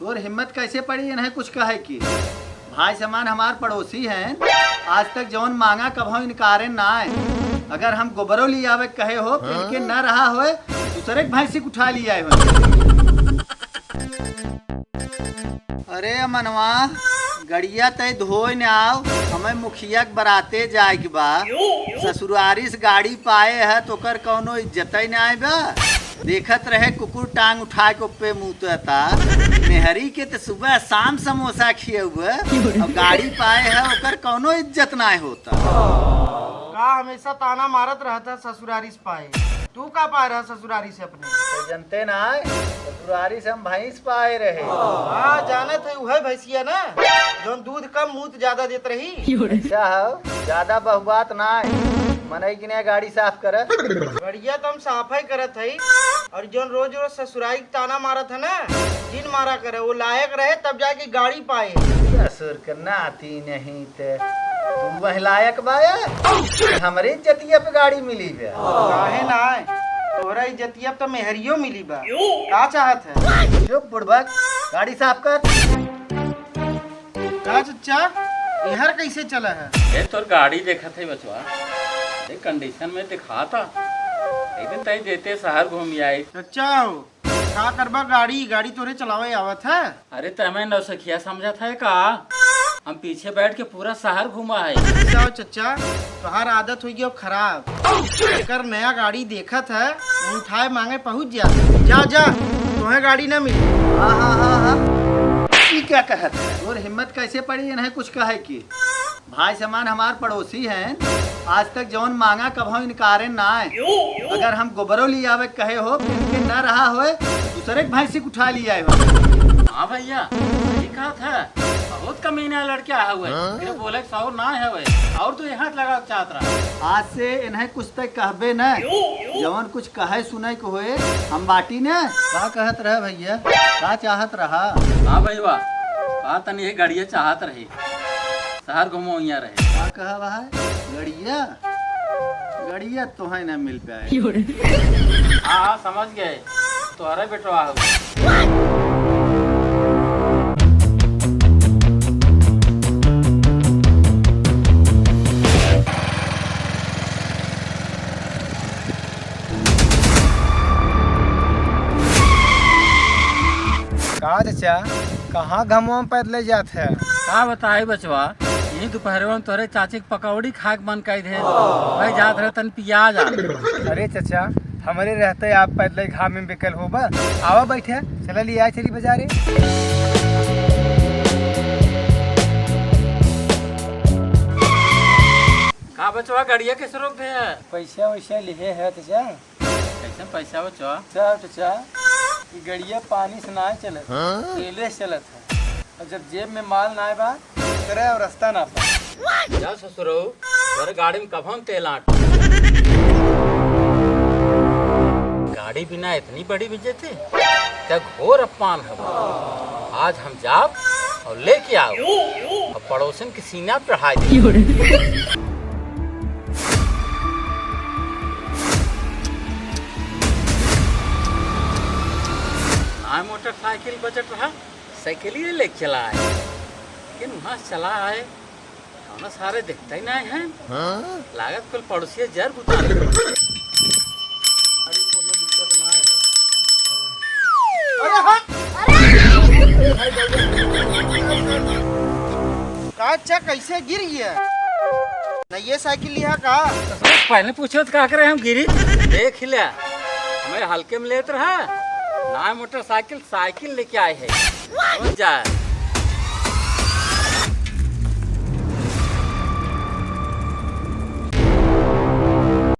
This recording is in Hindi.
तोर हिम्मत कैसे पड़ी इन्हें कुछ कहे की? भाई समान हमार पड़ोसी हैं, आज तक जौन मांगा कभो इनकारे ना आए। अगर हम गोबरों ले आवे कहे हो फिर के न रहा होए दूसरे भैंसी उठा लिया हो। अरे मनवा गड़िया तय धोए न आओ, हमें मुखिया के बराते जाए के बा। ससुरारी से गाड़ी पाए है तो कर कौनो इज्जत ही न आए बा। देखत रहे कुकुर टांग उठा के ऊपर मुँहता मेहरी के तो सुबह शाम समोसा खिए हुए अब गाड़ी पाए है ओकर कौनो इज्जत ना होता। का हमेशा ताना मारत रहता ससुरारी से पाए, तू का पाए रहा ससुरारी से अपने? तो जनते ना ससुरारी से हम भैंस पाए रहे। हाँ जाने थे वह भैंसिया ना जो दूध कम मूत ज्यादा देत रही। ऐसा हो ज्यादा बहुबात ना मनई की नहीं गाड़ी साफ करे। बढ़िया तो हम साफाई करत है और जो रोज रोज ससुरारी ताना मारत है ना दिन मारा करे वो लायक रहे तब जाके गाड़ी पाए। ससुर करना आती नहीं थे तुम वह लायक बाया हमारी इज्जतिया पे गाड़ी मिली है। काहे ना आए तोहरा इज्जतिया तो मेहरियो मिली बा। का चाहत है? जो बुढ़बक गाड़ी साफ कर। का चचा इहर कैसे चला है? ये तोर गाड़ी देखा थे बचवा, ये कंडीशन में दिखा था। एक दिन तई देते शहर घूम आई। चचा हो का करबा गाड़ी गाड़ी तोरे चलावे आवत है? अरे तमें नौसखिया समझा था का? हम पीछे बैठ के पूरा शहर घुमा है। जाओ चचा तुम्हार आदत हुई अब खराब। एकर नया गाड़ी देखत है उठाए मांगे पहुंच जा जा तुम्हें गाड़ी न मिली। हाँ हाँ हाँ हाँ ये क्या कहत है? और हिम्मत कैसे पड़ी इन्हें कुछ कहे की? भाई समान हमार पड़ोसी हैं, आज तक जौन मांगा कभो इनकारे ना आए। अगर हम गोबरों ले आवे कहे हो फिर के न रहा होए दूसरे भैंसी उठा लिया हो। हाँ भैया सही कहा था, बहुत कमीना लड़के आया हुए फिर बोले सौ ना है वे और तो यहाँ लगा चाहत रहा। आज से इन्हें कुछ तक कहबे न जवन कुछ कहे सुने को होए हम बाटी न। का कहत रहे भैया? का चाहत रहा? हाँ भैया बात नहीं है गाड़िया चाहत रही शहर घूमो यहाँ रहे। का कहा भाई? गड़िया गड़िया तो है न मिल पाए। हाँ हाँ समझ गए तुम्हारा बेटवा हुआ। का चचा कहाँ घमवा में पैदल जात है? का बताए बचवा यही दोपहर में तोरे चाची के पकौड़ी खा के मन कही थे भाई जात रहे तन प्याज आ। अरे चचा हमारे रहते आप पैदल घाम में बिकल हो बा आवा बैठे चला लिया चली बाजारे। का बचवा गाड़िया कैसे रोक दे? पैसा वैसा लिए है चचा? कैसे पैसा बचवा? चचा ये गड़िया पानी से ना चलत तेले से चलत है और जब जेब में माल ना बा करे और रास्ता ना पा। जा ससुरो तोरे गाड़ी में कभम तेल आट। गाड़ी बिना इतनी बड़ी बिजे थे क्या घोर अपमान है। आज हम जाओ और लेके आओ और पड़ोसन के सीना पे चढ़ा दे। मोटरसाइकिल बजट रहा साइकिल ही लेके चला है लेकिन वहाँ चला है ना सारे दिखता ही नहीं है। लागत कुल पड़ोसी जर बुता अच्छा कैसे गिर गया? नहीं ये साइकिल लिया का? पहले पूछो तो क्या करे हम गिरी देख लिया हमें हल्के में लेते रहा ना मोटरसाइकिल साइकिल लेके आए है जा।